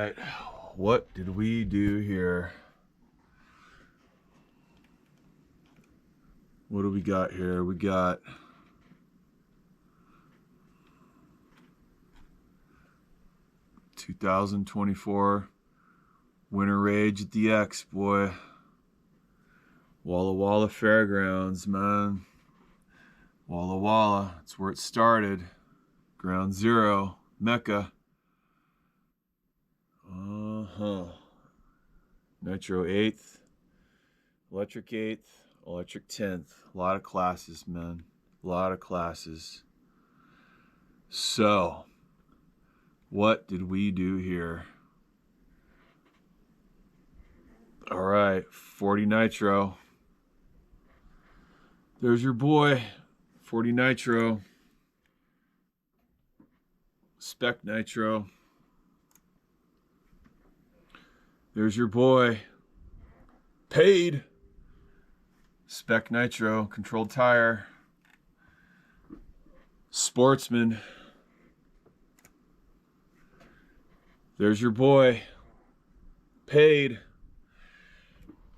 right, what did we do here? What do we got here? We got ...2024 Winter Rage at the X, boy. Walla Walla Fairgrounds, man. Walla Walla, that's where it started. Ground Zero, Mecca. Nitro 8th, Electric 8th, Electric 10th. A lot of classes, man. A lot of classes. So, what did we do here? All right, 40 Nitro. There's your boy, 40 Nitro. Spec Nitro. There's your boy, Paid. Spec Nitro, controlled tire. Sportsman. There's your boy, Paid.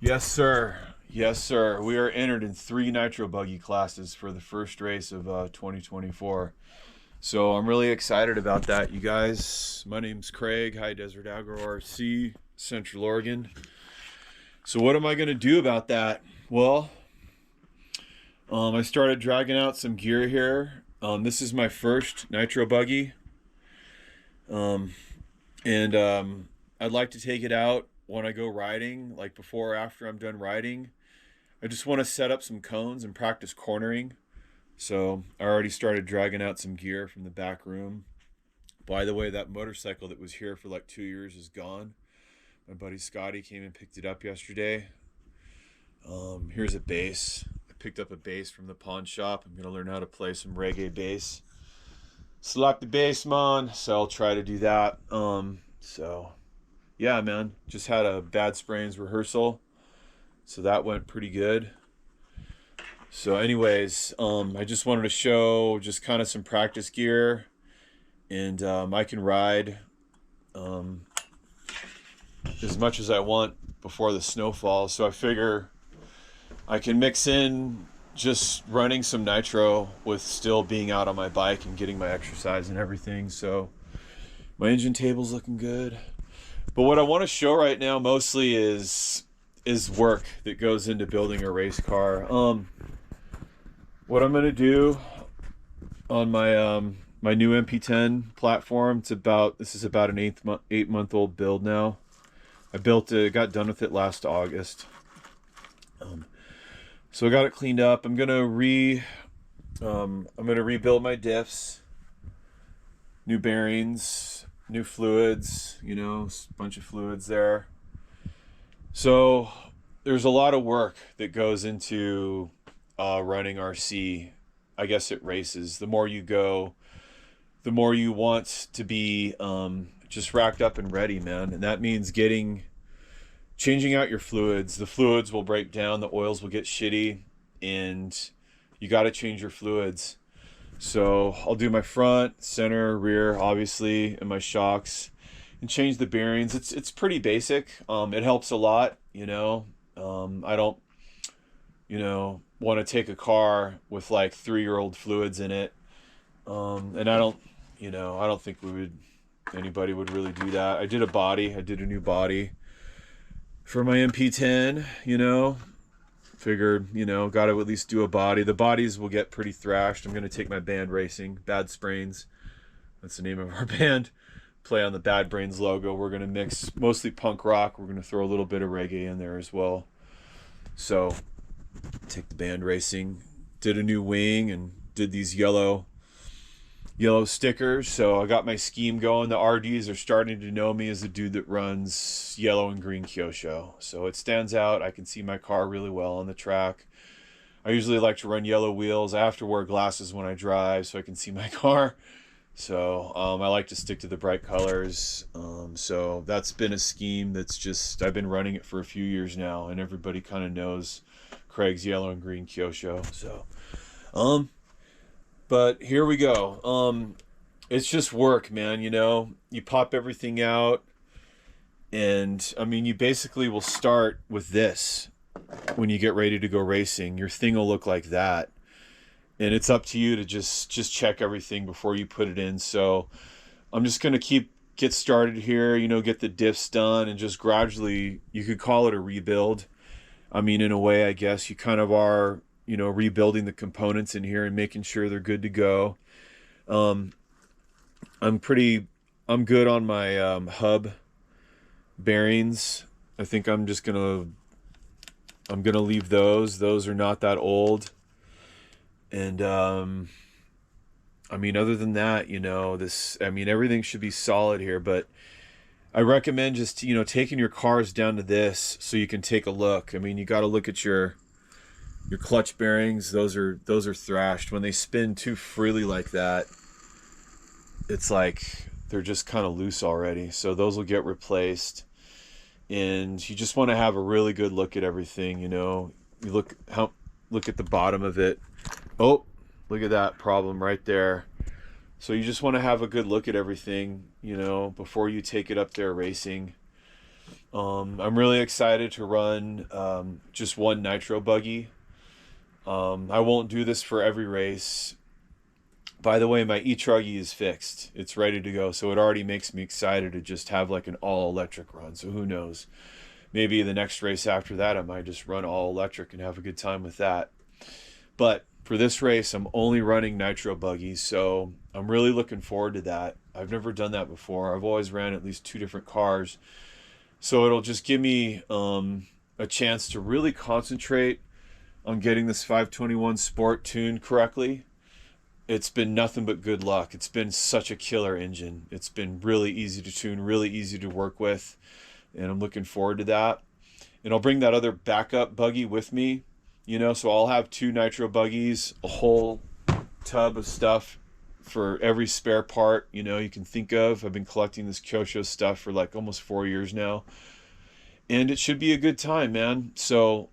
Yes, sir. Yes, sir. We are entered in 3 Nitro Buggy classes for the first race of 2024. So I'm really excited about that, you guys. My name's Craig, High Desert Agro RC, Central Oregon. So what am I going to do about that? Well, I started dragging out some gear here. This is my first Nitro Buggy. I'd like to take it out when I go riding, like before or after I'm done riding. I just want to set up some cones and practice cornering. So I already started dragging out some gear from the back room. By the way, that motorcycle that was here for like 2 years is gone. My buddy Scotty came and picked it up yesterday. Here's a bass. I picked up a bass from the pawn shop. I'm gonna learn how to play some reggae bass. Slap the bass, man. So I'll try to do that. So yeah, man, just had a Bad Sprains rehearsal. So that went pretty good. So anyways, I just wanted to show just kind of some practice gear, and I can ride as much as I want before the snow falls. So I figure I can mix in just running some nitro with still being out on my bike and getting my exercise and everything. So my engine table's looking good. But what I want to show right now mostly is work that goes into building a race car. What I'm gonna do on my my new MP10 platform, this is about an 8-month-old build now. I built it, got done with it last August. So I got it cleaned up. I'm gonna rebuild my diffs, new bearings, new fluids, you know, a bunch of fluids there. So there's a lot of work that goes into running RC, I guess, at races. The more you go, the more you want to be just racked up and ready, man. And that means changing out your fluids. The fluids will break down, the oils will get shitty, and you got to change your fluids. So I'll do my front, center, rear, obviously, and my shocks, and change the bearings. It's pretty basic. It helps a lot, you know. I don't, you know, want to take a car with like 3-year-old fluids in it. And I don't think anybody would really do that. I did a new body for my MP10, you know. Figured, you know, got to at least do a body. The bodies will get pretty thrashed. I'm going to take my band racing, Bad Sprains. That's the name of our band. Play on the Bad Brains logo. We're going to mix mostly punk rock. We're going to throw a little bit of reggae in there as well. So take the band racing, did a new wing, and did these yellow stickers. So I got my scheme going. The RDs are starting to know me as the dude that runs yellow and green Kyosho. So it stands out. I can see my car really well on the track. I usually like to run yellow wheels. I have to wear glasses when I drive so I can see my car. So I like to stick to the bright colors. So that's been a scheme I've been running it for a few years now, and everybody kind of knows Craig's yellow and green Kyosho. So but here we go. It's just work, man. You know, you pop everything out. And I mean, you basically will start with this when you get ready to go racing. Your thing will look like that. And it's up to you to just check everything before you put it in. So I'm just going to get started here, get the diffs done, and just gradually, you could call it a rebuild. I mean, in a way, I guess you kind of are, rebuilding the components in here and making sure they're good to go. Um, I'm good on my hub bearings. I think I'm gonna leave those. Those are not that old. And I mean, other than that, everything should be solid here, but I recommend just, taking your cars down to this so you can take a look. I mean, you got to look at your clutch bearings. Those are thrashed. When they spin too freely like that, it's like they're just kind of loose already. So those will get replaced. And you just want to have a really good look at everything, You look at the bottom of it. Oh, look at that problem right there. So you just want to have a good look at everything, before you take it up there racing. I'm really excited to run just one nitro buggy. I won't do this for every race. By the way, my e-truggy is fixed. It's ready to go. So it already makes me excited to just have like an all electric run. So who knows? Maybe the next race after that, I might just run all electric and have a good time with that. But for this race, I'm only running nitro buggies. So I'm really looking forward to that. I've never done that before. I've always ran at least 2 different cars. So it'll just give me a chance to really concentrate on getting this 521 Sport tuned correctly. It's been nothing but good luck. It's been such a killer engine. It's been really easy to tune, really easy to work with, and I'm looking forward to that. And I'll bring that other backup buggy with me, so I'll have 2 nitro buggies, a whole tub of stuff for every spare part, you can think of. I've been collecting this Kyosho stuff for like almost 4 years now. And it should be a good time, man. So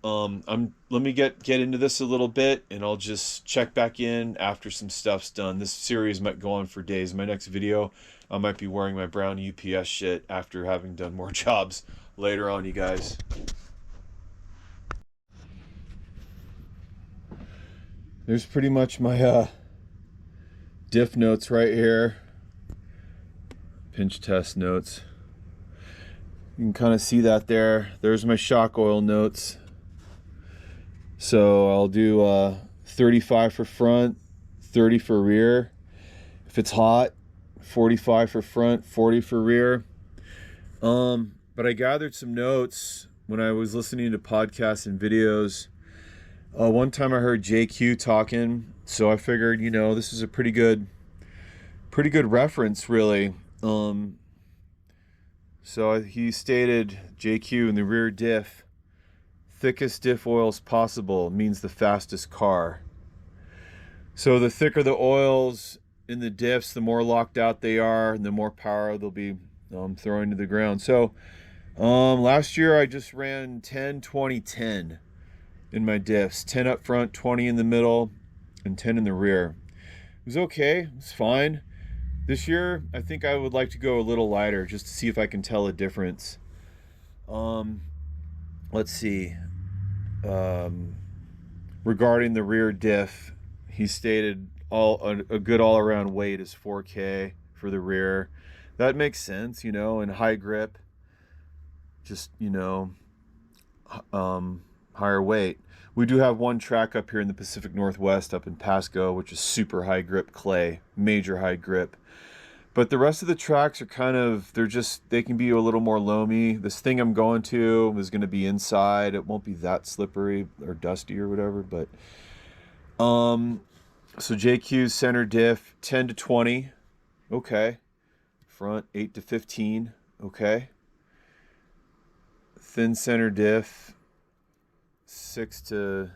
let me get into this a little bit, and I'll just check back in after some stuff's done. This series might go on for days. My next video, I might be wearing my brown UPS shit after having done more jobs later on, you guys. There's pretty much my diff notes right here. Pinch test notes. You can kind of see that there. There's my shock oil notes. So I'll do 35 for front, 30 for rear. If it's hot, 45 for front, 40 for rear. But I gathered some notes when I was listening to podcasts and videos. One time I heard JQ talking, so I figured, this is a pretty good reference, really. So he stated, JQ, in the rear diff, thickest diff oils possible means the fastest car. So the thicker the oils in the diffs, the more locked out they are, and the more power they'll be throwing to the ground. So last year I just ran 10, 20, 10 in my diffs. 10 up front, 20 in the middle, and 10 in the rear. It was okay. It's fine. This year, I think I would like to go a little lighter just to see if I can tell a difference. Let's see. Regarding the rear diff, he stated a good all-around weight is 4K for the rear. That makes sense, and high grip, just, higher weight. We do have one track up here in the Pacific Northwest up in Pasco, which is super high grip clay, major high grip. But the rest of the tracks are they can be a little more loamy. This thing I'm going to is going to be inside. It won't be that slippery or dusty or whatever, but so JQ's center diff 10 to 20. Okay. Front 8 to 15. Okay. Thin center diff 6 to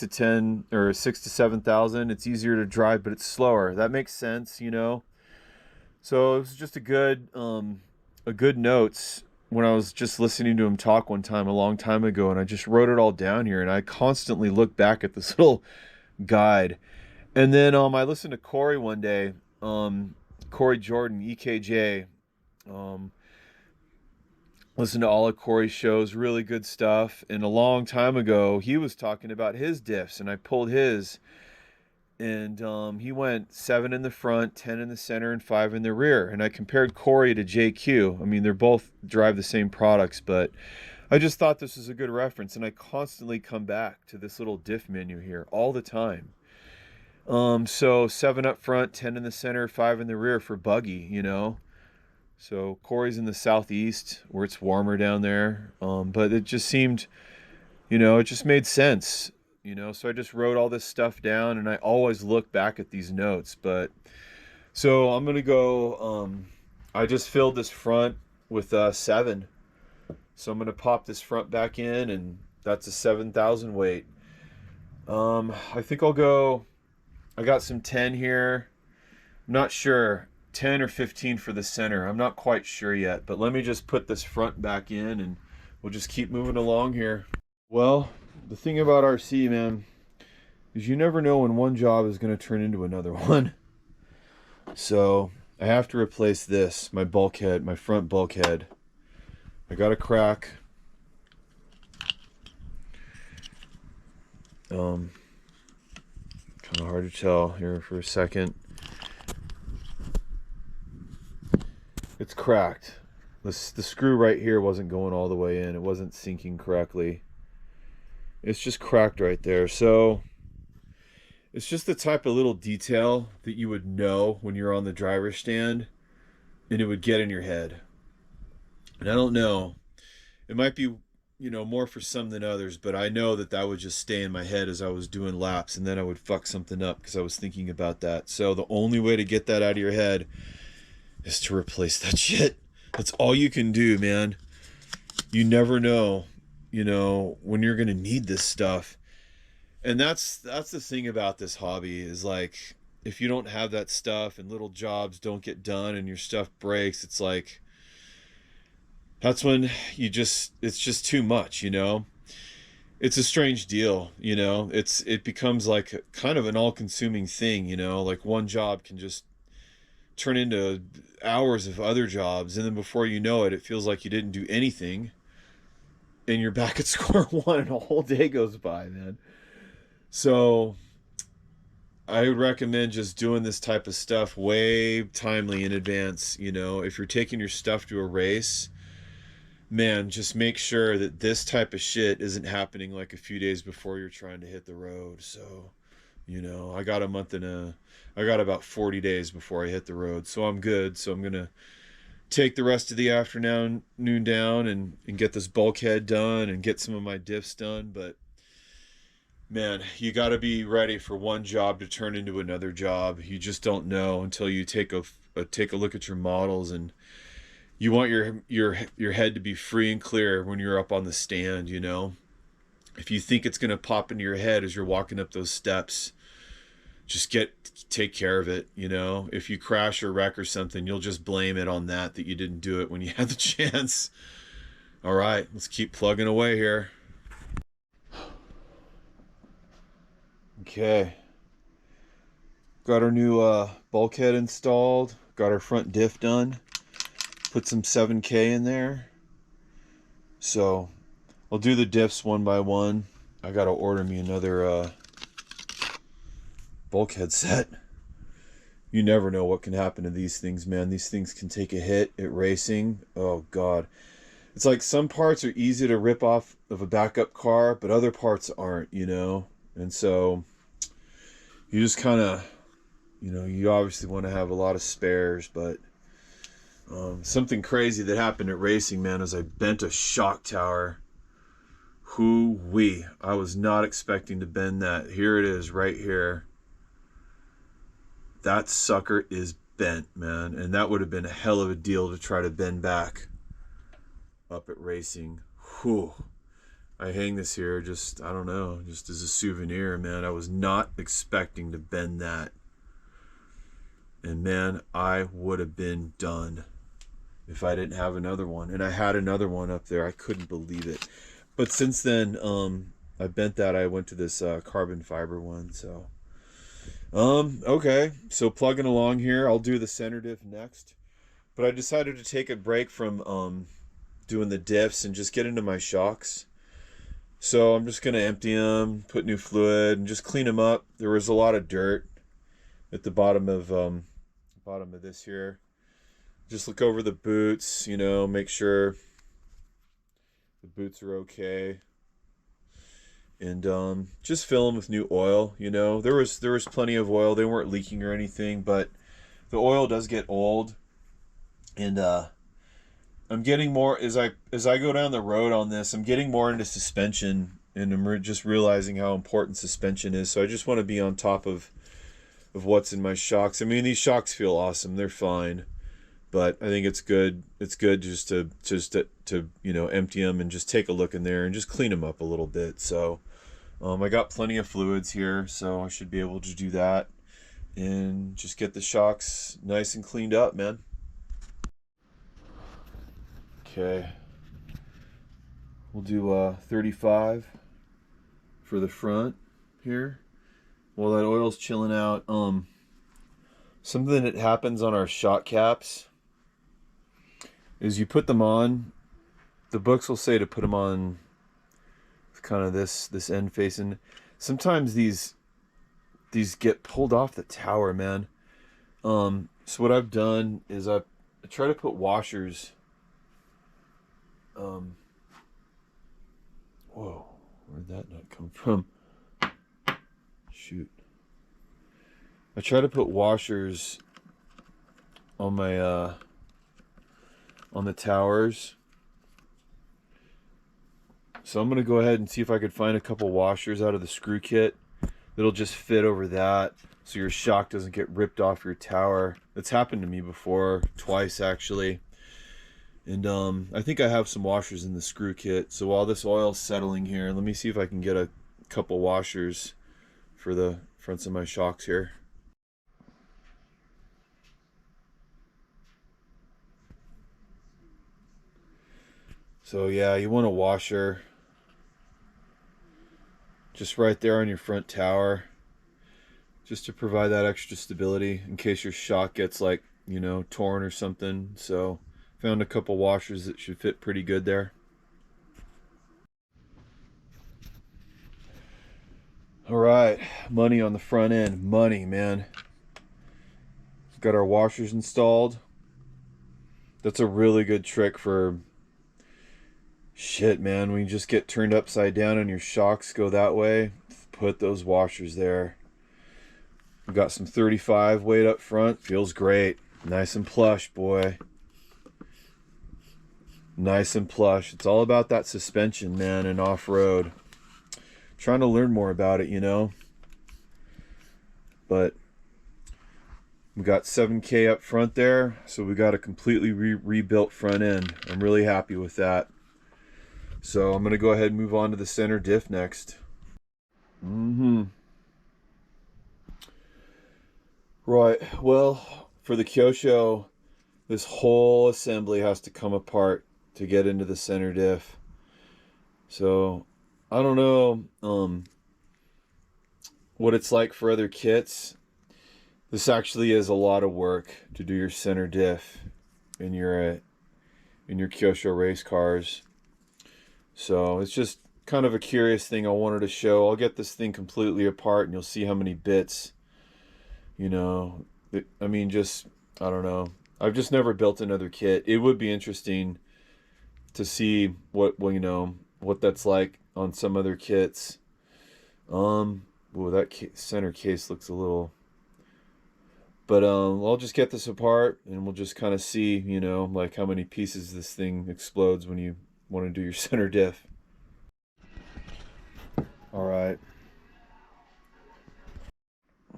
10 or 6 to 7,000. It's easier to drive, but it's slower. That makes sense, So it was just a good notes when I was just listening to him talk one time a long time ago, and I just wrote it all down here, and I constantly look back at this little guide. And then I listened to Corey one day, Corey Jordan, EKJ, Um, listen to all of Corey's shows, really good stuff. And a long time ago, he was talking about his diffs, and I pulled his, and he went 7 in the front, 10 in the center, and 5 in the rear. And I compared Corey to JQ. I mean, they're both drive the same products, but I just thought this was a good reference, and I constantly come back to this little diff menu here all the time. So 7 up front, 10 in the center, 5 in the rear for buggy, you know. So Corey's in the southeast where it's warmer down there. But it just seemed, it just made sense, So I just wrote all this stuff down, and I always look back at these notes. But so I'm gonna go. I just filled this front with 7, so I'm gonna pop this front back in, and that's a 7,000 weight. I think I'll go. I got some 10 here. I'm not sure. 10 or 15 for the center. I'm not quite sure yet, but let me just put this front back in and we'll just keep moving along here. Well, the thing about RC, man, is you never know when one job is going to turn into another one. So I have to replace this, my bulkhead, my front bulkhead. I got a crack. Kind of hard to tell here for a second. It's cracked. The screw right here wasn't going all the way in. It wasn't sinking correctly. It's just cracked right there. So it's just the type of little detail that you would know when you're on the driver's stand, and it would get in your head. And I don't know. It might be, more for some than others, but I know that would just stay in my head as I was doing laps, and then I would fuck something up because I was thinking about that. So the only way to get that out of your head is to replace that shit. That's all you can do, man. You never know, when you're gonna need this stuff. And that's the thing about this hobby is like, if you don't have that stuff and little jobs don't get done and your stuff breaks, it's like, that's when it's just too much, It's a strange deal, it becomes like kind of an all-consuming thing, like one job can just turn into hours of other jobs, and then before you know it, it feels like you didn't do anything, and you're back at square one, and a whole day goes by, man. So I would recommend just doing this type of stuff way timely in advance. If you're taking your stuff to a race, man, just make sure that this type of shit isn't happening like a few days before you're trying to hit the road. So I got I got about 40 days before I hit the road, so I'm good. So I'm gonna take the rest of the afternoon down and get this bulkhead done and get some of my diffs done. But man, you got to be ready for one job to turn into another job. You just don't know until you take a look at your models, and you want your head to be free and clear when you're up on the stand. If you think it's gonna pop into your head as you're walking up those steps, just take care of it. If you crash or wreck or something, you'll just blame it on that you didn't do it when you had the chance. All right, let's keep plugging away here. Okay, got our new bulkhead installed, got our front diff done, put some 7K in there. So I'll do the diffs one by one. I gotta order me another bulkhead set. You never know what can happen to these things, man. These things can take a hit at racing. Oh God, it's like some parts are easy to rip off of a backup car, but other parts aren't, and so you just kind of, you obviously want to have a lot of spares. But something crazy that happened at racing, man, is I bent a shock tower. Hoo-wee, I was not expecting to bend that. Here it is right here. That sucker is bent, man. And that would have been a hell of a deal to try to bend back up at racing. Whew. I hang this here just, I don't know, just as a souvenir, man. I was not expecting to bend that. And man, I would have been done if I didn't have another one. And I had another one up there. I couldn't believe it. But since then, I bent that. I went to this carbon fiber one, so... Okay, so plugging along here. I'll do the center diff next. But I decided to take a break from doing the diffs and just get into my shocks. So I'm just gonna empty them, put new fluid, and just clean them up. There was a lot of dirt at the bottom of this here. Just look over the boots, you know, make sure the boots are okay, and just fill them with new oil. You know, there was plenty of oil. They weren't leaking or anything, but the oil does get old, and I'm getting more as I go down the road on this. I'm getting more into suspension, and just realizing how important suspension is. So I just want to be on top of what's in my shocks. I mean, these shocks feel awesome. They're fine, but I think it's good. It's good just to you know, empty them and just take a look in there and just clean them up a little bit. So I got plenty of fluids here, so I should be able to do that and just get the shocks nice and cleaned up, man. Okay, we'll do 35 for the front here. While that oil's chilling out, something that happens on our shock caps is you put them on. The books will say to put them on kind of this end facing. Sometimes these get pulled off the tower, man. So what I've done is I try to put washers. Whoa, where'd that nut come from? Shoot. I try to put washers on my on the towers. So I'm gonna go ahead and see if I could find a couple washers out of the screw kit that'll just fit over that, so your shock doesn't get ripped off your tower. That's happened to me before, twice actually. And I think I have some washers in the screw kit. So while this oil's settling here, let me see if I can get a couple washers for the fronts of my shocks here. So yeah, you want a washer just right there on your front tower, just to provide that extra stability in case your shock gets, like, you know, torn or something. So found a couple washers that should fit pretty good there. All right, money on the front end. Money, man. We've got our washers installed. That's a really good trick for shit, man. When you just get turned upside down and your shocks go that way, put those washers there. We've got some 35 weight up front. Feels great. Nice and plush, boy. Nice and plush. It's all about that suspension, man, and off-road. Trying to learn more about it, you know. But we got 7K up front there, so we got a completely rebuilt front end. I'm really happy with that. So I'm going to go ahead and move on to the center diff next. Right, well, for the Kyosho, this whole assembly has to come apart to get into the center diff. So I don't know what it's like for other kits. This actually is a lot of work to do your center diff in your Kyosho race cars. So it's just kind of a curious thing I wanted to show. I'll get this thing completely apart and you'll see how many bits, you know, I mean, just, I don't know. I've just never built another kit. It would be interesting to see what, well, you know, what that's like on some other kits. Well, that center case looks a little, but I'll just get this apart and we'll just kind of see, you know, like how many pieces this thing explodes when you want to do your center diff. All right.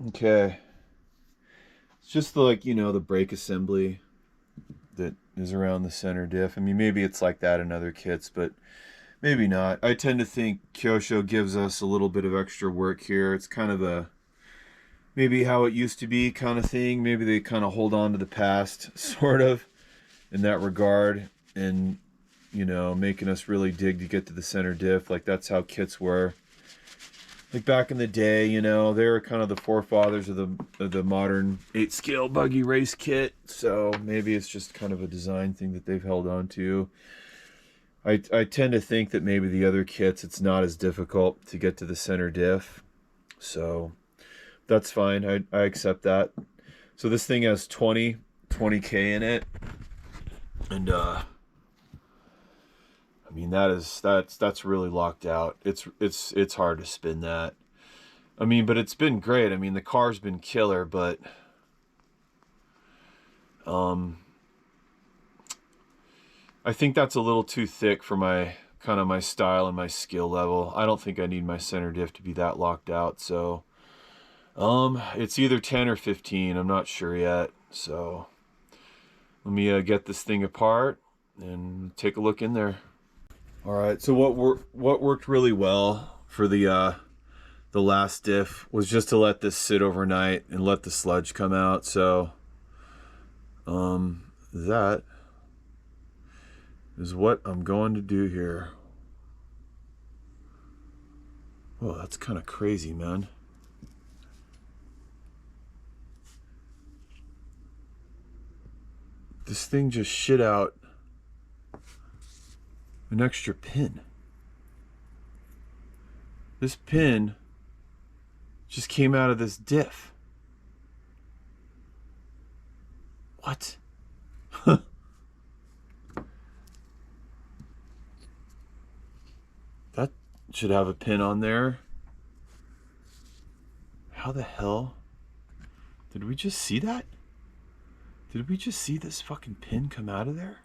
Okay. It's just the, like, you know, the brake assembly that is around the center diff. I mean, maybe it's like that in other kits, but maybe not. I tend to think Kyosho gives us a little bit of extra work here. It's kind of a maybe how it used to be kind of thing. Maybe they kind of hold on to the past, sort of, in that regard, and, you know, making us really dig to get to the center diff. Like, that's how kits were. like back in the day, you know, they were kind of the forefathers of the modern 8-scale buggy race kit. So maybe it's just kind of a design thing that they've held on to. I tend to think that maybe the other kits, it's not as difficult to get to the center diff. So that's fine. I accept that. So this thing has 20K in it. And I mean, that's really locked out. It's hard to spin that. I mean, but it's been great. I mean, the car's been killer, but I think that's a little too thick for my kind of my style and my skill level. I don't think I need my center diff to be that locked out. So it's either 10 or 15. I'm not sure yet. So let me get this thing apart and take a look in there. All right. So what worked really well for the last diff was just to let this sit overnight and let the sludge come out. So that is what I'm going to do here. Whoa, that's kind of crazy, man. This thing just shit out an extra pin. This pin just came out of this diff. What? That should have a pin on there. How the hell? Did we just see that? Did we just see this fucking pin come out of there?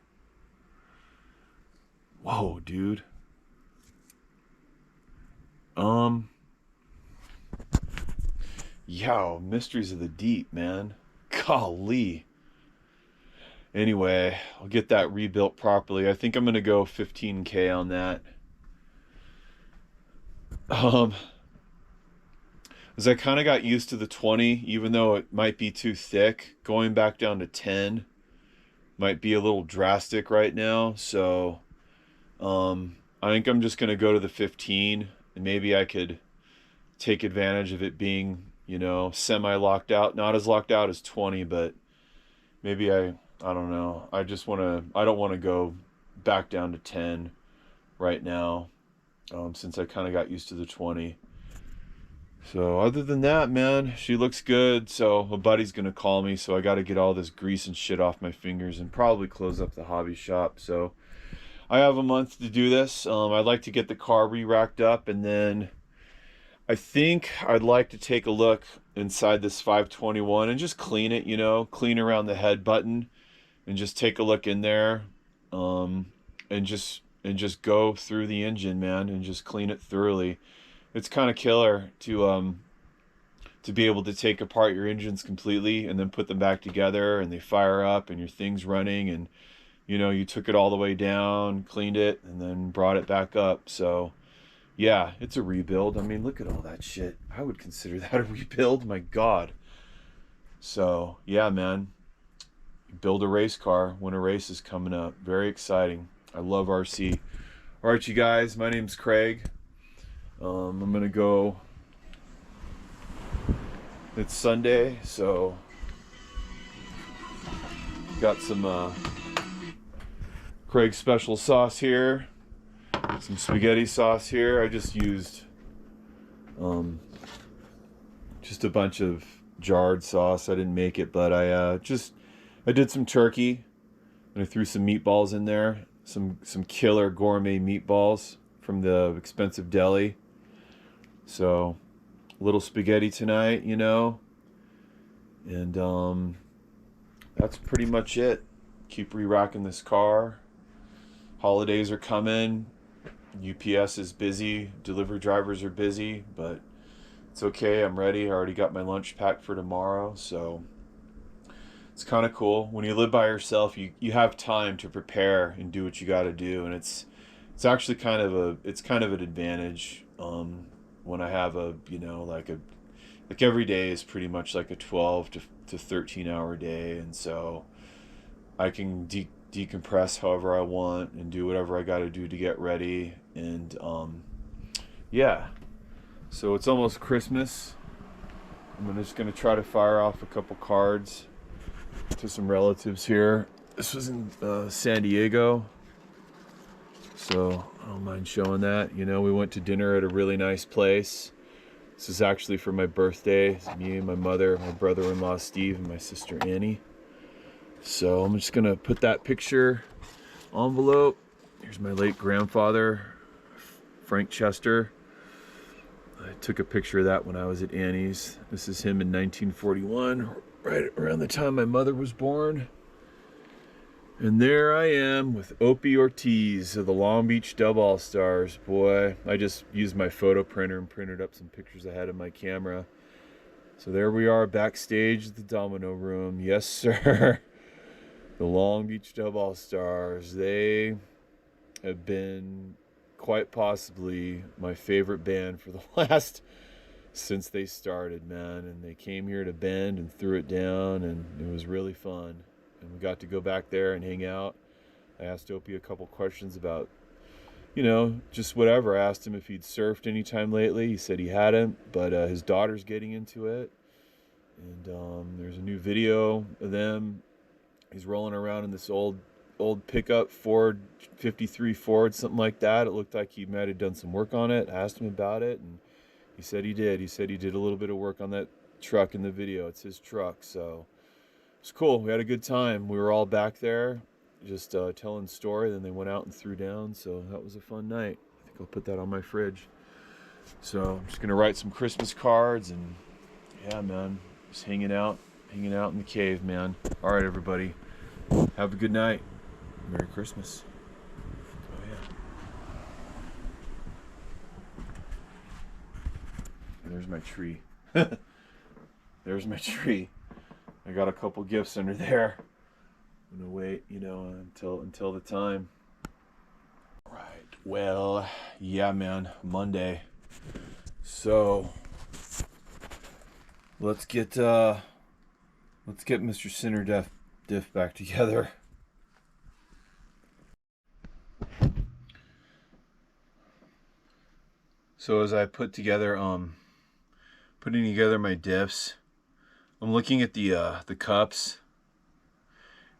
Whoa, dude. Yo, mysteries of the deep, man. Golly. Anyway, I'll get that rebuilt properly. I think I'm gonna go 15K on that. As I kind of got used to the 20, even though it might be too thick, going back down to 10 might be a little drastic right now. So I think I'm just going to go to the 15, and maybe I could take advantage of it being, you know, semi-locked out. Not as locked out as 20, but maybe I don't know. I don't want to go back down to 10 right now, since I kind of got used to the 20. So other than that, man, she looks good. So a buddy's going to call me, so I got to get all this grease and shit off my fingers and probably close up the hobby shop. So I have a month to do this. I'd like to get the car re-racked up, and then I think I'd like to take a look inside this 521 and just clean it, you know, clean around the head button and just take a look in there, and just go through the engine, man, and just clean it thoroughly. It's kind of killer to be able to take apart your engines completely and then put them back together and they fire up and your thing's running, and you know, you took it all the way down, cleaned it, and then brought it back up. So yeah, it's a rebuild. I mean, look at all that shit. I would consider that a rebuild. My God. So yeah, man, build a race car when a race is coming up. Very exciting. I love RC. All right, you guys, my name's Craig. I'm gonna go. It's Sunday, so got some Craig special sauce here, some spaghetti sauce here. I just used just a bunch of jarred sauce. I didn't make it, but I did some turkey and I threw some meatballs in there, some killer gourmet meatballs from the expensive deli. So a little spaghetti tonight, you know, and that's pretty much it. Keep re-racking this car. Holidays are coming. UPS is busy. Delivery drivers are busy, but it's okay. I'm ready. I already got my lunch packed for tomorrow, so it's kind of cool. When you live by yourself, you have time to prepare and do what you got to do, and it's actually kind of an advantage. When I have like every day is pretty much like a 12 to 13 hour day, and so I can decompress however I want and do whatever I got to do to get ready, and yeah, So it's almost Christmas. I'm just gonna try to fire off a couple cards to some relatives here. This was in San Diego, so I don't mind showing that. You know, we went to dinner at a really nice place. This is actually for my birthday. It's me and my mother, my brother-in-law Steve, and my sister Annie. So I'm just gonna put that picture envelope. Here's my late grandfather, Frank Chester. I took a picture of that when I was at Annie's. This is him in 1941, right around the time my mother was born. And there I am with Opie Ortiz of the Long Beach Dub All-Stars. Boy, I just used my photo printer and printed up some pictures I had in my camera. So there we are backstage at the Domino Room. Yes, sir. The Long Beach Dub All-Stars. They have been quite possibly my favorite band for the last, since they started, man. And they came here to Bend and threw it down, and it was really fun. And we got to go back there and hang out. I asked Opie a couple questions about, you know, just whatever. I asked him if he'd surfed anytime lately. He said he hadn't, but his daughter's getting into it. And there's a new video of them. He's rolling around in this old pickup Ford 53 Ford, something like that. It looked like he might have done some work on it. I asked him about it, and he said he did. He said he did a little bit of work on that truck in the video. It's his truck, so it's cool. We had a good time. We were all back there just telling the story. Then they went out and threw down, so that was a fun night. I think I'll put that on my fridge. So I'm just gonna write some Christmas cards, and yeah, man, just hanging out in the cave, man. All right, everybody, have a good night. Merry Christmas. Oh yeah. There's my tree. There's my tree. I got a couple gifts under there. I'm gonna wait, you know, until the time. Right. Well, yeah, man. Monday. So let's get Mr. Sinner Diff back together. So as I putting together my diffs, I'm looking at the cups.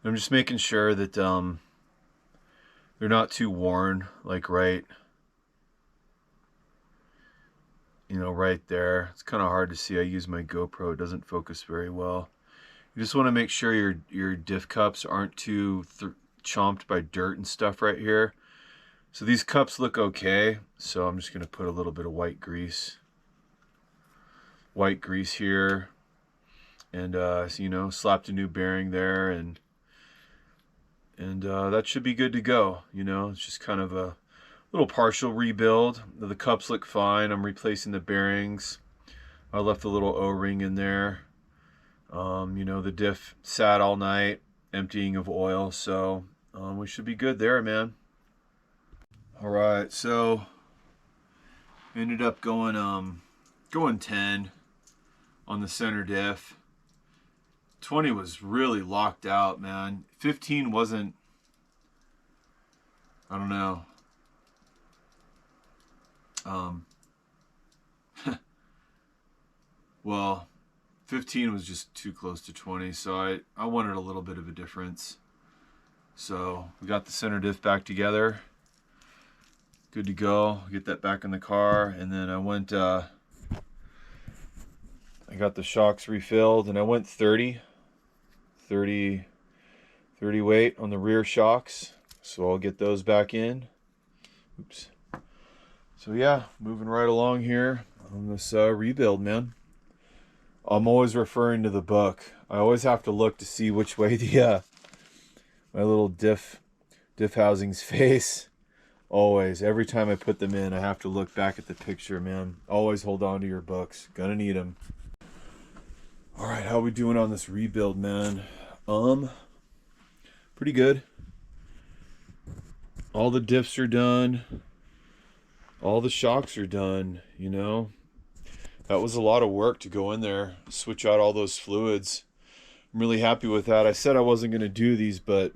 I'm just making sure that they're not too worn, like right there. It's kind of hard to see. I use my GoPro. It doesn't focus very well. You just want to make sure your diff cups aren't too chomped by dirt and stuff right here. So these cups look okay. So I'm just going to put a little bit of white grease here. And you know, slapped a new bearing there, and that should be good to go. You know, it's just kind of a little partial rebuild. The cups look fine. I'm replacing the bearings. I left a little O-ring in there. You know, the diff sat all night, emptying of oil, so we should be good there, man. All right, so ended up going 10 on the center diff. 20 was really locked out, man. 15 wasn't, I don't know. Well, 15 was just too close to 20, so I wanted a little bit of a difference. So we got the center diff back together. Good to go. Get that back in the car, and then I went, I got the shocks refilled, and I went 30 weight on the rear shocks, so I'll get those back in. Oops. So yeah, moving right along here on this rebuild, man. I'm always referring to the book. I always have to look to see which way the my little diff housings face. Always, every time I put them in, I have to look back at the picture, man. Always hold on to your books. Gonna need them. All right, how we doing on this rebuild, man? Pretty good. All the diffs are done. All the shocks are done, you know. That was a lot of work to go in there, switch out all those fluids. I'm really happy with that. I said I wasn't going to do these, but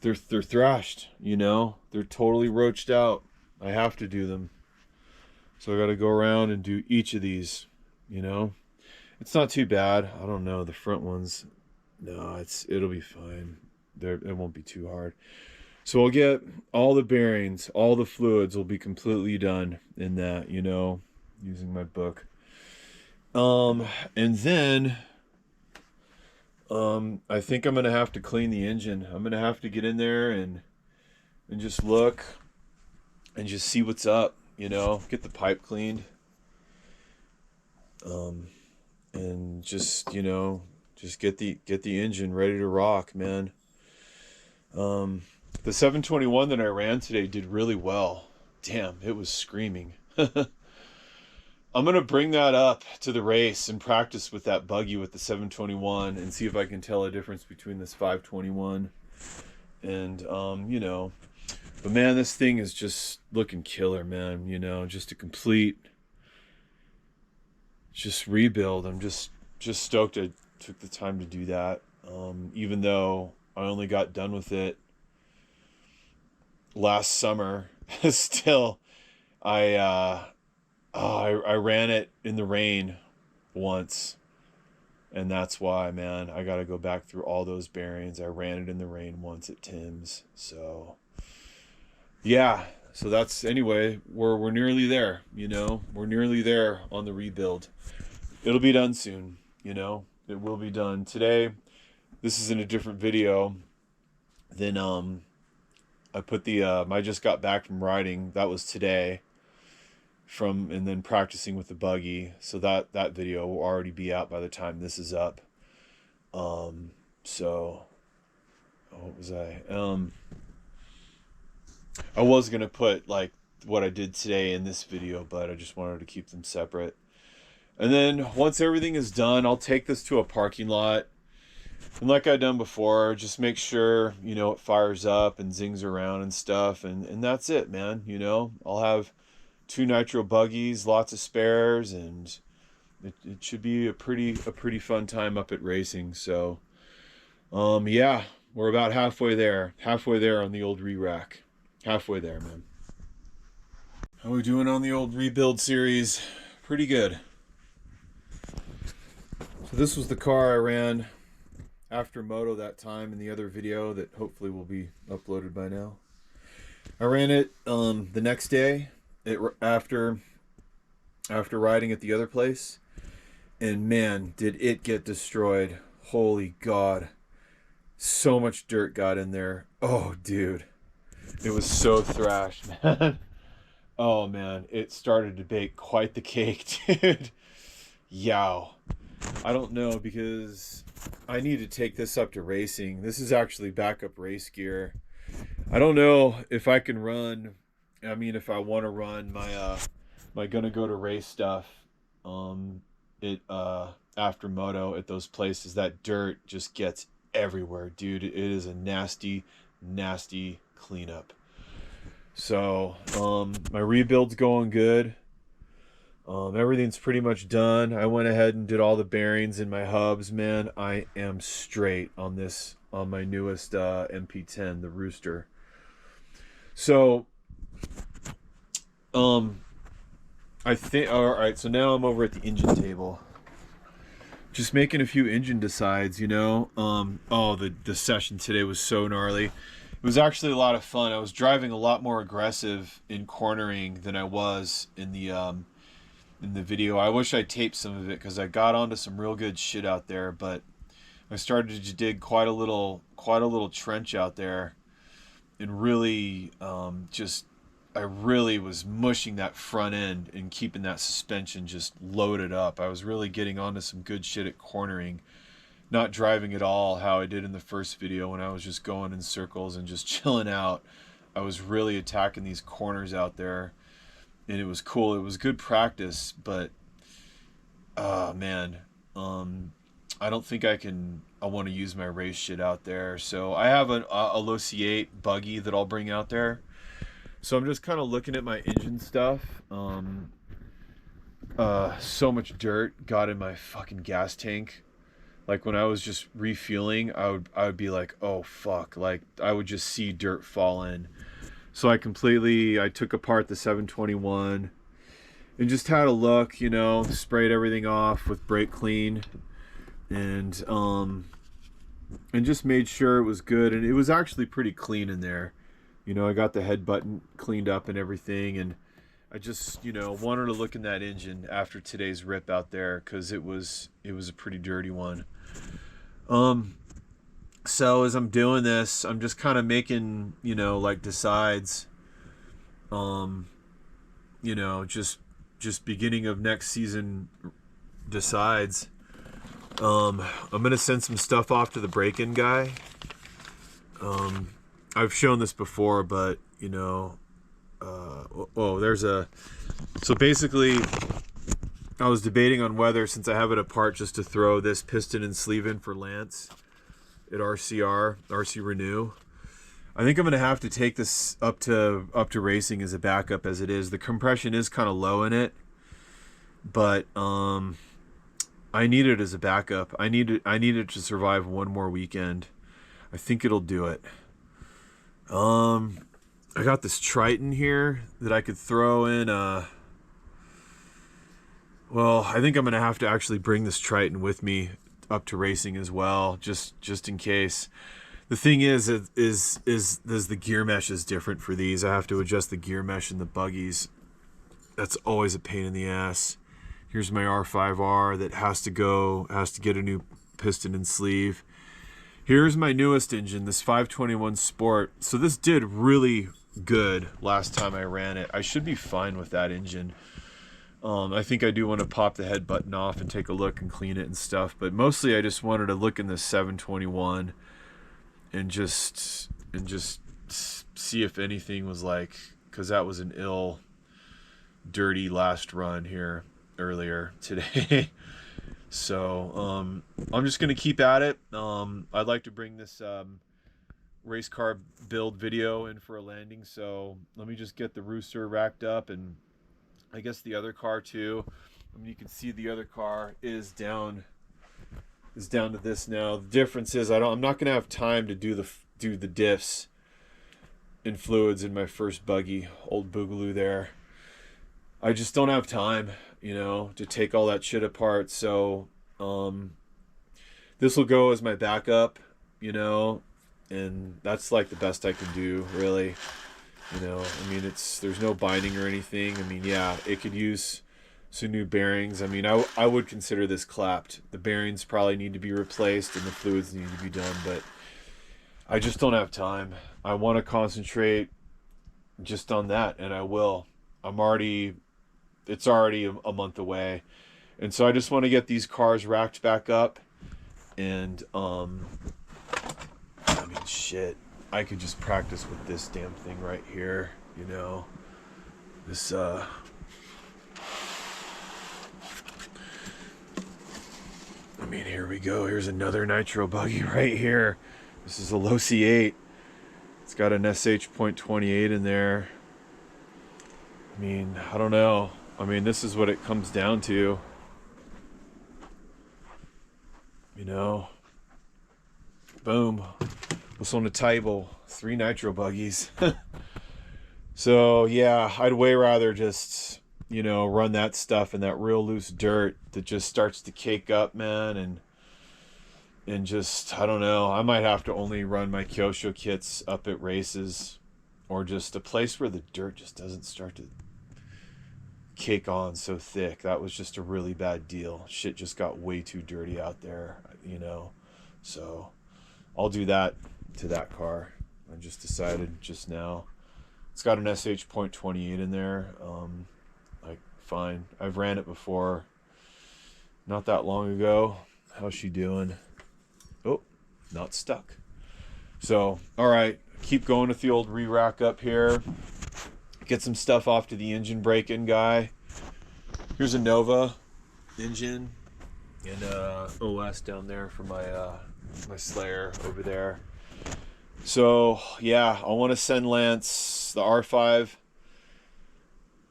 they're thrashed, you know. They're totally roached out. I have to do them. So I got to go around and do each of these, you know. It's not too bad. I don't know, the front ones. No, it'll be fine. It won't be too hard. So I'll get all the bearings, all the fluids will be completely done in that, you know, using my book. And then I think I'm gonna have to clean the engine. I'm gonna have to get in there and just look and just see what's up, you know, get the pipe cleaned. And just, you know, just get the engine ready to rock, man. The 721 that I ran today did really well. Damn, it was screaming. I'm going to bring that up to the race and practice with that buggy with the 721 and see if I can tell a difference between this 521 and, you know, but man, this thing is just looking killer, man, you know, just a complete, just rebuild. I'm just stoked I took the time to do that. Even though I only got done with it last summer, still, I ran it in the rain once, and that's why, man, I got to go back through all those bearings. I ran it in the rain once at Tim's, so yeah. So that's, anyway, we're nearly there, you know. We're nearly there on the rebuild. It'll be done soon, you know. It will be done today. This is in a different video than I put the I just got back from riding. That was today. And then practicing with the buggy. So that video will already be out by the time this is up. So what was I was gonna put like what I did today in this video, but I just wanted to keep them separate. And then once everything is done, I'll take this to a parking lot. And like I've done before, just make sure, you know, it fires up and zings around and stuff. And that's it, man. You know, I'll have 2 nitro buggies, lots of spares, and it should be a pretty fun time up at racing. So, yeah, we're about halfway there on the old re-rack. Halfway there, man. How are we doing on the old rebuild series? Pretty good. So this was the car I ran after moto that time in the other video that hopefully will be uploaded by now. I ran it the next day after riding at the other place, and man, did it get destroyed. Holy God, so much dirt got in there. Oh dude, it was so thrashed, man. Oh man, it started to bake quite the cake, dude. Yow. I don't know, because I need to take this up to racing. This is actually backup race gear. I don't know if I can run, I mean, if I want to run my gonna go to race stuff after moto at those places. That dirt just gets everywhere, dude. It is a nasty cleanup. So my rebuild's going good. Everything's pretty much done. I went ahead and did all the bearings in my hubs, man. I am straight on this, on my newest MP10, the Rooster. So I think, all right, so now I'm over at the engine table, just making a few engine decides, you know. Oh, the session today was so gnarly. It was actually a lot of fun. I was driving a lot more aggressive in cornering than I was in the video. I wish I taped some of it because I got onto some real good shit out there, but I started to dig quite a little trench out there, and really I really was mushing that front end and keeping that suspension just loaded up. I was really getting onto some good shit at cornering, not driving at all how I did in the first video when I was just going in circles and just chilling out. I was really attacking these corners out there, and it was cool. It was good practice, but man, I don't think I want to use my race shit out there. So I have a Losi 8 buggy that I'll bring out there. So I'm just kind of looking at my engine stuff. So much dirt got in my fucking gas tank. Like when I was just refueling, I would be like, oh fuck, like I would just see dirt fall in. So I took apart the 721, and just had a look, you know, sprayed everything off with brake clean, and just made sure it was good, and it was actually pretty clean in there. You know, I got the head button cleaned up and everything, and I just, you know, wanted to look in that engine after today's rip out there, because it was a pretty dirty one. So as I'm doing this, I'm just kind of making, you know, like decides, you know, just beginning of next season decides. I'm gonna send some stuff off to the break-in guy. I've shown this before, but you know, so basically I was debating on whether, since I have it apart, just to throw this piston and sleeve in for Lance at RC Renew. I think I'm gonna have to take this up to racing as a backup as it is. The compression is kind of low in it, but I need it as a backup. I need it to survive one more weekend. I think it'll do it. I got this Triton here that I could throw in. Well, I think I'm gonna have to actually bring this Triton with me up to racing as well, just in case. The thing is the gear mesh is different for these. I have to adjust the gear mesh in the buggies. That's always a pain in the ass. Here's my R5R that has to get a new piston and sleeve. Here's my newest engine, this 521 Sport. So this did really good last time I ran it. I should be fine with that engine. I think I do want to pop the head button off and take a look and clean it and stuff, but mostly I just wanted to look in the 721 and just see if anything was like, because that was an dirty last run here earlier today. So I'm just gonna keep at it. I'd like to bring this race car build video in for a landing, so let me just get the Rooster racked up, and I guess the other car too. I mean, you can see the other car is down to this now. The difference is I'm not gonna have time to do the diffs and fluids in my first buggy, old Boogaloo there. I just don't have time, you know, to take all that shit apart. So this will go as my backup, you know, and that's like the best I can do, really. You know, I mean, there's no binding or anything. I mean, yeah, it could use some new bearings. I mean, I would consider this clapped. The bearings probably need to be replaced and the fluids need to be done, but I just don't have time. I want to concentrate just on that, and I will. It's already a month away, and so I just want to get these cars racked back up, and I mean, shit, I could just practice with this damn thing right here, you know, this I mean, here we go. Here's another nitro buggy right here. This is a Losi 8. It's got an SH.28 in there. I mean, I don't know. I mean, this is what it comes down to. You know? Boom. What's on the table? 3 nitro buggies. So, yeah, I'd way rather just, you know, run that stuff in that real loose dirt that just starts to cake up, man, and just, I don't know, I might have to only run my Kyosho kits up at races, or just a place where the dirt just doesn't start to cake on so thick. That was just a really bad deal. Shit just got way too dirty out there, you know. So I'll do that to that car. I just decided just now. It's got an SH.28 in there. Like, fine. I've ran it before, not that long ago. How's she doing? Oh, not stuck. So, all right, keep going with the old re-rack up here. Get some stuff off to the engine break-in guy. Here's a Nova engine and OS down there for my my Slayer over there. So yeah, I want to send Lance the R5.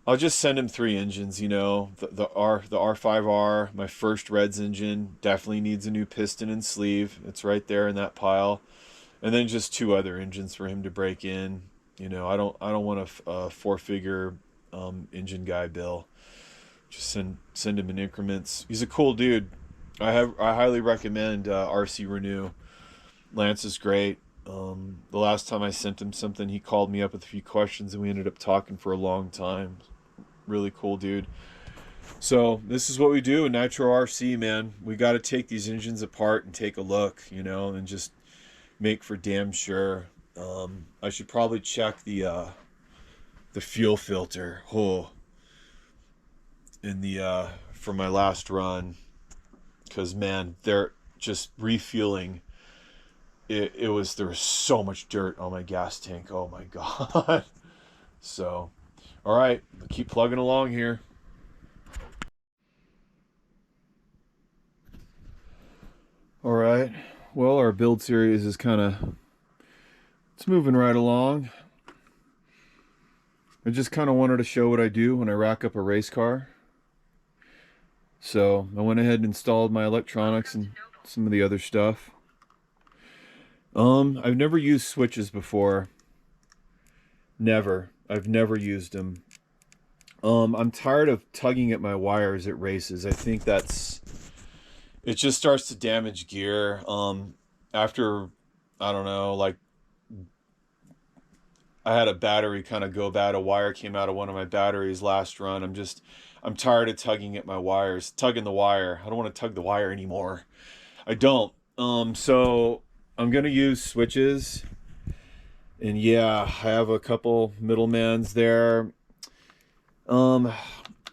I'll just send him 3 engines, you know. The R5R, my first Reds engine, definitely needs a new piston and sleeve. It's right there in that pile. And then just 2 other engines for him to break in. You know, I don't want a 4-figure engine guy bill. Just send him in increments. He's a cool dude. I highly recommend RC Renew. Lance is great. The last time I sent him something, he called me up with a few questions, and we ended up talking for a long time. Really cool dude. So this is what we do in Nitro RC, man. We got to take these engines apart and take a look, you know, and just make for damn sure. I should probably check the fuel filter. Oh, in the for my last run, because man, they're just refueling. There was so much dirt on my gas tank. Oh my god. So, all right, keep plugging along here. All right. Well, our build series is it's moving right along. I just kind of wanted to show what I do when I rack up a race car. So I went ahead and installed my electronics and some of the other stuff. I've never used switches before. Never. I've never used them. I'm tired of tugging at my wires at races. I think it just starts to damage gear. After, I don't know, like, I had a battery kind of go bad. A wire came out of one of my batteries last run. I'm tired of tugging at my wires, tugging the wire. I don't want to tug the wire anymore. I don't. So I'm going to use switches. And yeah, I have a couple middlemans there. I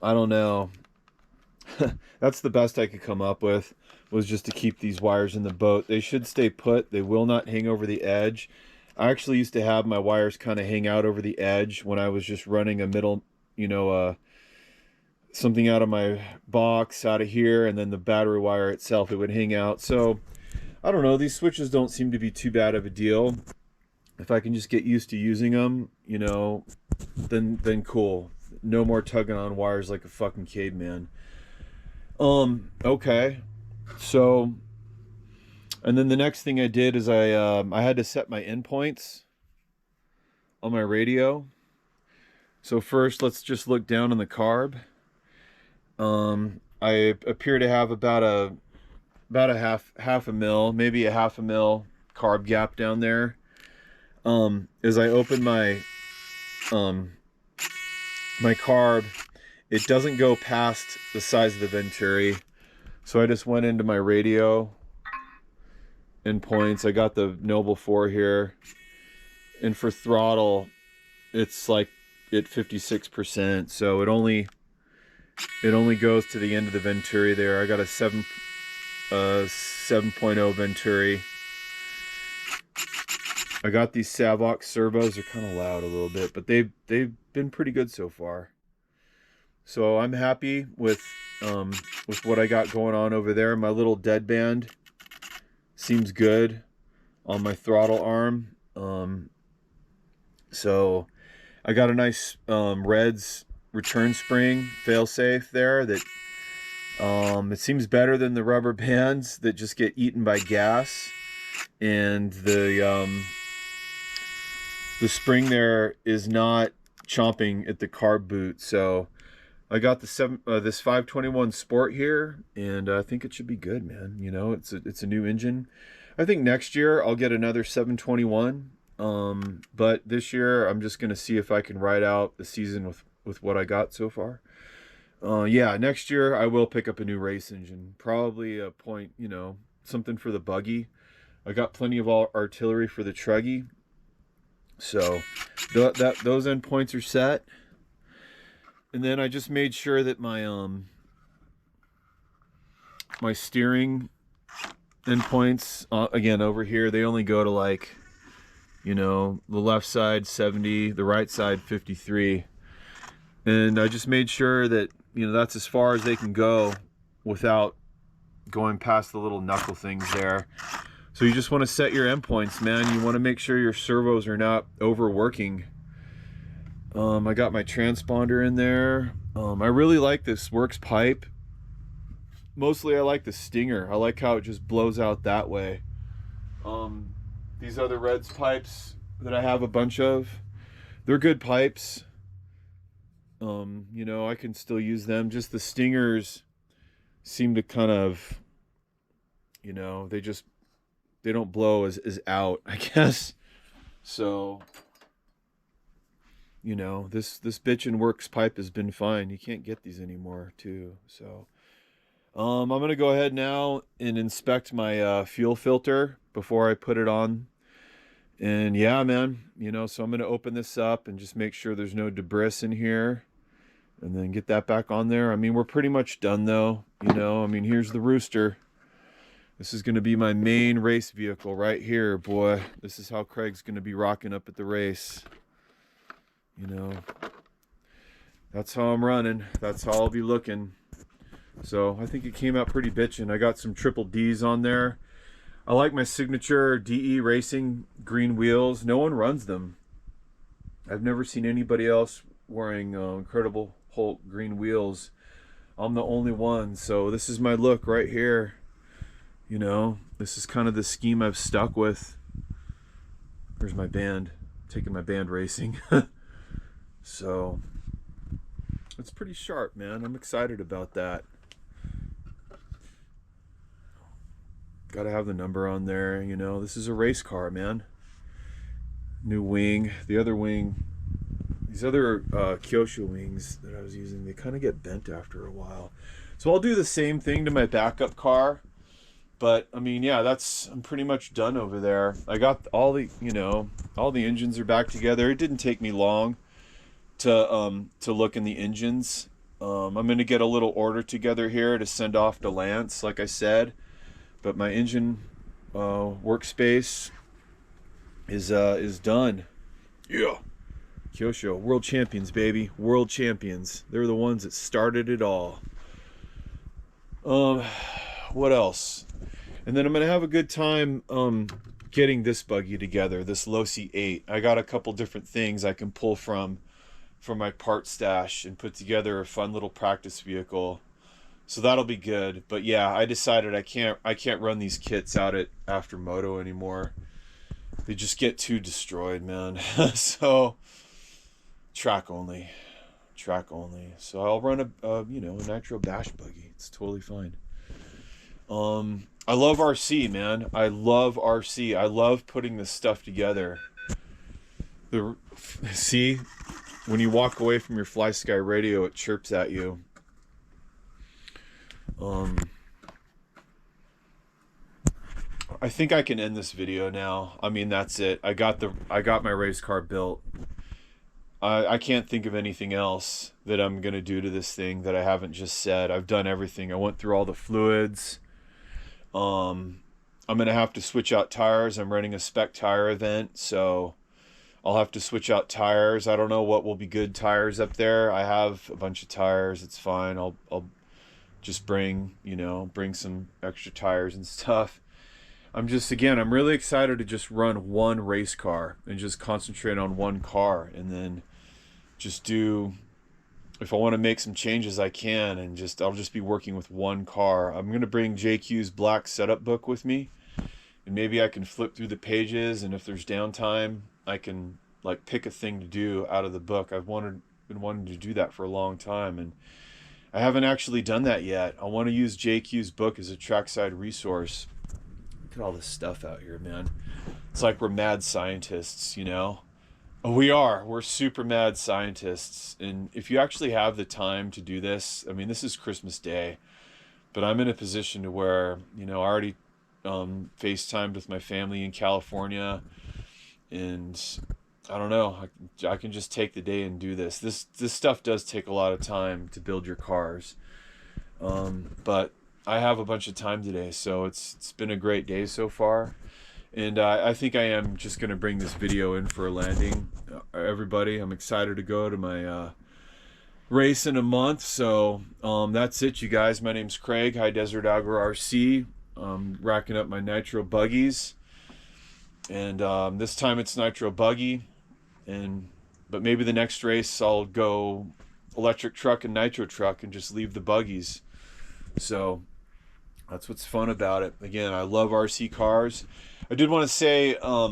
don't know. That's the best I could come up with, was just to keep these wires in the boat. They should stay put. They will not hang over the edge. I actually used to have my wires kind of hang out over the edge when I was just running a middle, you know, something out of my box out of here, and then the battery wire itself, it would hang out. So I don't know, these switches don't seem to be too bad of a deal. If I can just get used to using them, you know, then cool. No more tugging on wires like a fucking caveman. Okay. So, and then the next thing I did is I had to set my endpoints on my radio. So first, let's just look down on the carb. I appear to have about a half a mil, maybe a half a mil carb gap down there. As I open my my carb, it doesn't go past the size of the venturi. So I just went into my radio endpoints. I got the Noble 4 here, and for throttle, it's like at 56%. So it only goes to the end of the venturi there. I got a 7.0 venturi. I got these Savox servos. They're kind of loud a little bit, but they've been pretty good so far. So I'm happy with what I got going on over there. My little deadband seems good on my throttle arm. So I got a nice Reds return spring failsafe there that it seems better than the rubber bands that just get eaten by gas. And the spring there is not chomping at the carb boot. So I got this 521 Sport here, and I think it should be good, man. You know, it's a new engine. I think next year I'll get another 721. But this year I'm just gonna see if I can ride out the season with what I got so far. Yeah, next year I will pick up a new race engine, probably a point, you know, something for the buggy. I got plenty of artillery for the truggy. So those endpoints are set. And then I just made sure that my my steering endpoints, again over here, they only go to, like, you know, the left side 70, the right side 53. And I just made sure that, you know, that's as far as they can go without going past the little knuckle things there. So you just want to set your endpoints, man. You want to make sure your servos are not overworking. I got my transponder in there. I really like this Works pipe. Mostly I like the Stinger. I like how it just blows out that way. These other Reds pipes that I have a bunch of, they're good pipes. You know, I can still use them. Just the stingers seem to kind of, you know, they don't blow as out, I guess. So, you know, this bitch and works pipe has been fine. You can't get these anymore too. So, I'm gonna go ahead now and inspect my fuel filter before I put it on. And yeah, man, you know, so I'm gonna open this up and just make sure there's no debris in here, and then get that back on there. I mean, we're pretty much done though. You know, I mean, here's the Rooster. This is gonna be my main race vehicle right here, boy. This is how Craig's gonna be rocking up at the race. You know, that's how I'm running. That's how I'll be looking. So I think it came out pretty bitchin'. I got some triple D's on there. I like my signature DE Racing green wheels. No one runs them. I've never seen anybody else wearing Incredible Hulk green wheels. I'm the only one. So this is my look right here. You know, this is kind of the scheme I've stuck with. Here's my band. Taking my band racing. So it's pretty sharp, man. I'm excited about that. Gotta have the number on there, you know. This is a race car, man. New wing. The other wing, these other Kyosho wings that I was using, they kind of get bent after a while. So I'll do the same thing to my backup car. But I mean, yeah, I'm pretty much done over there. I got all the, you know, all the engines are back together. It didn't take me long to look in the engines. I'm gonna get a little order together here to send off to Lance, like I said. But my engine workspace is done. Yeah. Kyosho, world champions, baby. World champions. They're the ones that started it all. What else? And then I'm gonna have a good time getting this buggy together, this Losi 8. I got a couple different things I can pull from my part stash and put together a fun little practice vehicle. So that'll be good. But yeah, I decided I can't run these kits out at Aftermoto anymore. They just get too destroyed, man. So track only. So I'll run a Nitro Bash buggy. It's totally fine. I love RC, man. I love RC. I love putting this stuff together. See, when you walk away from your FlySky radio, it chirps at you. I think I can end this video now. I mean, that's it. I got my race car built. I can't think of anything else that I'm gonna do to this thing that I haven't just said. I've done everything. I went through all the fluids. I'm gonna have to switch out tires. I'm running a spec tire event, so I'll have to switch out tires. I don't know what will be good tires up there. I have a bunch of tires. It's fine. I'll just bring some extra tires and stuff. I'm really excited to just run one race car and just concentrate on one car, and then just do, if I want to make some changes, I can, and I'll just be working with one car. I'm going to bring JQ's black setup book with me, and maybe I can flip through the pages, and if there's downtime, I can like pick a thing to do out of the book. I've been wanting to do that for a long time, and I haven't actually done that yet. I want to use JQ's book as a trackside resource. Look at all this stuff out here, man. It's like we're mad scientists, you know? We're super mad scientists. And if you actually have the time to do this, I mean, this is Christmas Day, but I'm in a position to where, you know, I already FaceTimed with my family in California, and I don't know, I can just take the day and do this. This stuff does take a lot of time to build your cars. But I have a bunch of time today, so it's been a great day so far. And I think I am just going to bring this video in for a landing. Everybody, I'm excited to go to my race in a month. So that's it, you guys. My name's Craig, High Desert Agro RC. Racking up my Nitro buggies. And this time it's Nitro buggy. But maybe the next race I'll go electric truck and Nitro truck and just leave the buggies. So that's what's fun about it. Again, I love RC cars. I did want to say a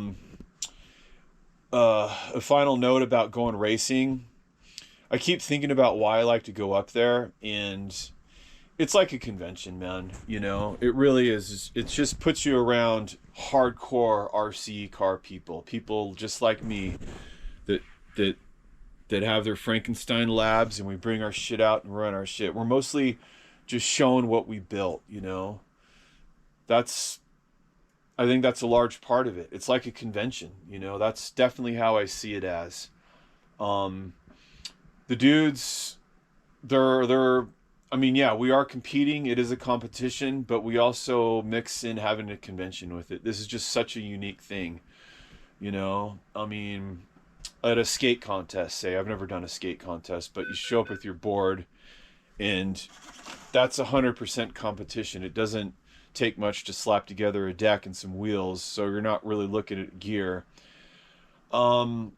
final note about going racing. I keep thinking about why I like to go up there, and it's like a convention, man. You know, it really is. It just puts you around hardcore RC car people, people just like me that that that have their Frankenstein labs, and we bring our shit out and run our shit. We're mostly just showing what we built, you know. That's I think that's a large part of it. It's like a convention, you know. That's definitely how I see it as. Um, the dudes, they're. I mean, yeah, we are competing. It is a competition, but we also mix in having a convention with it. This is just such a unique thing, you know. I mean, at a skate contest, say, I've never done a skate contest, but you show up with your board, and that's 100% competition. It doesn't take much to slap together a deck and some wheels, so you're not really looking at gear. Um,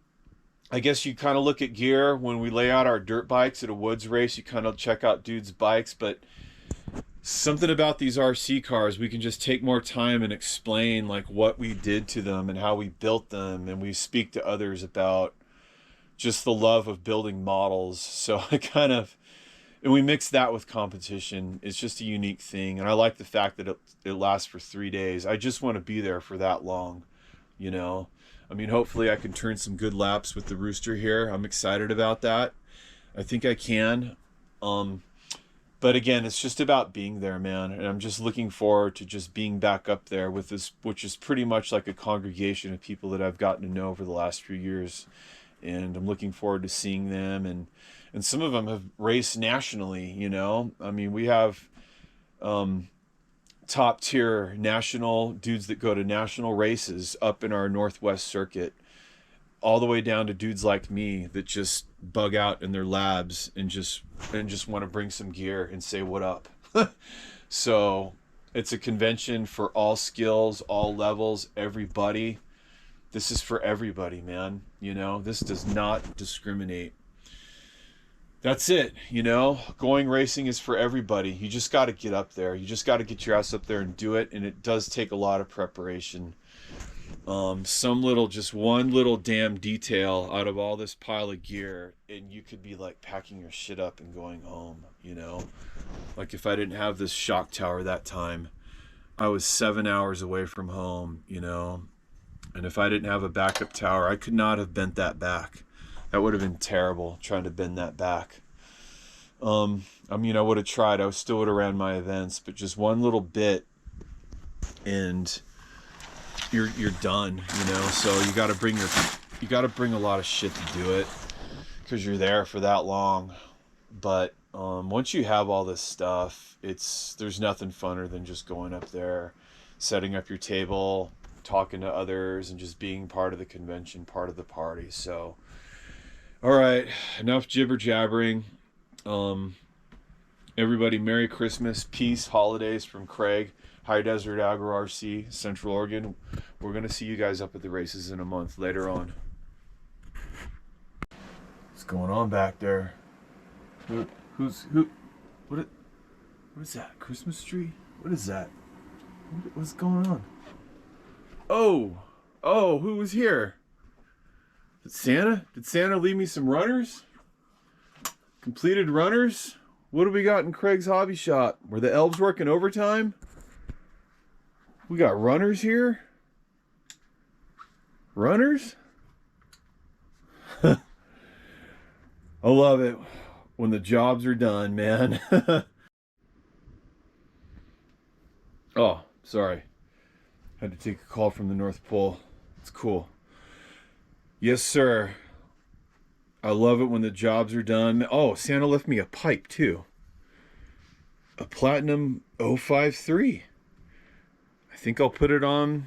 I guess you kind of look at gear when we lay out our dirt bikes at a woods race. You kind of check out dudes' bikes, but something about these RC cars, we can just take more time and explain like what we did to them and how we built them, and we speak to others about just the love of building models. So I kind of, and we mix that with competition. It's just a unique thing, and I like the fact that it lasts for 3 days. I just want to be there for that long, you know. I mean, hopefully I can turn some good laps with the Rooster here. I'm excited about that. I think I can. But again, it's just about being there, man. And I'm just looking forward to just being back up there with this, which is pretty much like a congregation of people that I've gotten to know over the last few years. And I'm looking forward to seeing them. And some of them have raced nationally, you know. I mean, we have top tier national dudes that go to national races up in our Northwest circuit, all the way down to dudes like me that just bug out in their labs and just want to bring some gear and say what up. So it's a convention for all skills, all levels, everybody. This is for everybody, man. You know, this does not discriminate. That's it, you know. Going racing is for everybody. You just got to get up there. You just got to get your ass up there and do it, and it does take a lot of preparation. Just one little damn detail out of all this pile of gear, and you could be like packing your shit up and going home, you know. Like if I didn't have this shock tower that time, I was 7 hours away from home, you know. And if I didn't have a backup tower, I could not have bent that back. That would have been terrible, trying to bend that back. I mean, I would have tried. I still would have ran my events, but just one little bit, and you're done, you know. So you got to bring a lot of shit to do it, because you're there for that long. But once you have all this stuff, there's nothing funner than just going up there, setting up your table, talking to others, and just being part of the convention, part of the party. So. All right, enough jibber jabbering. Everybody, Merry Christmas, peace, holidays from Craig, High Desert Agro RC, Central Oregon. We're gonna see you guys up at the races in a month later on. What's going on back there? Who? What is that? Christmas tree? What is that? What's going on? Oh, who was here? Did Santa leave me some runners? Completed runners? What do we got in Craig's hobby shop? Were the elves working overtime? We got runners here? Runners? I love it when the jobs are done, man. Oh, sorry. Had to take a call from the North Pole. It's cool. Yes, sir. I love it when the jobs are done. Oh, Santa left me a pipe, too. A Platinum 053. I think I'll put it on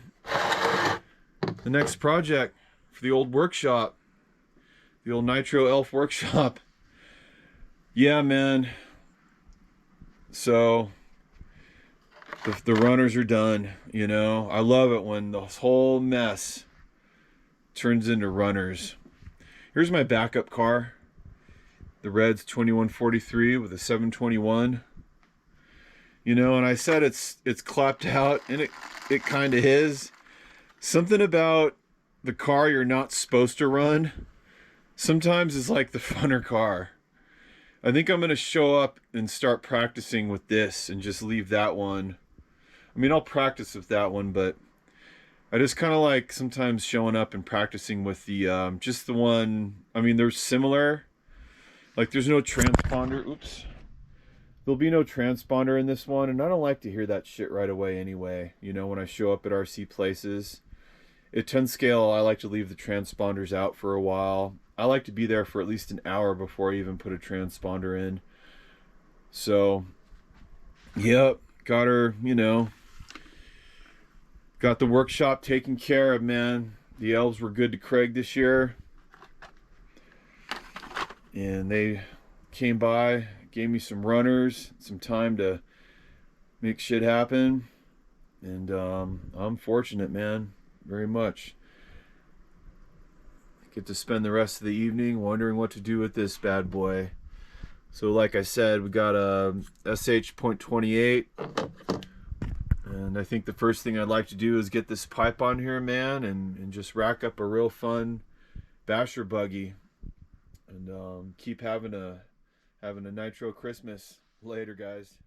the next project for the old workshop. The old Nitro Elf workshop. Yeah, man. So, the runners are done, you know. I love it when the whole mess turns into runners. Here's my backup car, the Reds 2143 with a 721. You know, and I said it's clapped out, and it kind of is. Something about the car you're not supposed to run sometimes is like the funner car. I think I'm gonna show up and start practicing with this and just leave that one. I mean, I'll practice with that one, but I just kind of like sometimes showing up and practicing with the just the one. I mean, they're similar. Like there's no transponder. Oops. There'll be no transponder in this one, and I don't like to hear that shit right away anyway. You know, when I show up at RC places. At 10 scale, I like to leave the transponders out for a while. I like to be there for at least an hour before I even put a transponder in. So, yep, got her, you know, got the workshop taken care of, man. The elves were good to Craig this year. And they came by, gave me some runners, some time to make shit happen. And I'm fortunate, man, very much. Get to spend the rest of the evening wondering what to do with this bad boy. So like I said, we got a SH.28, and I think the first thing I'd like to do is get this pipe on here, man, and just rack up a real fun basher buggy, and keep having a nitro Christmas. Later, guys.